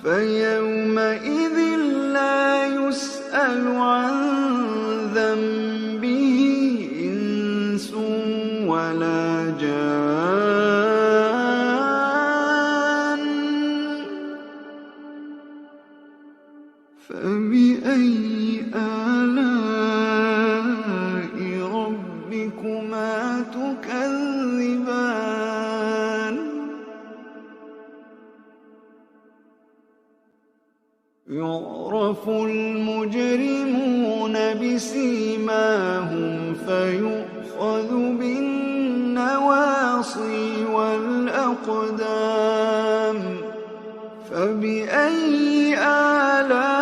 فيومئذ لا يسأل عن ذنبه إنس ولا جان. فبأي آلاء ربكما تكذبان. يعرف المجرمون بسيماهم فيؤخذ بالنواصي والأقدام. فبأي آلاء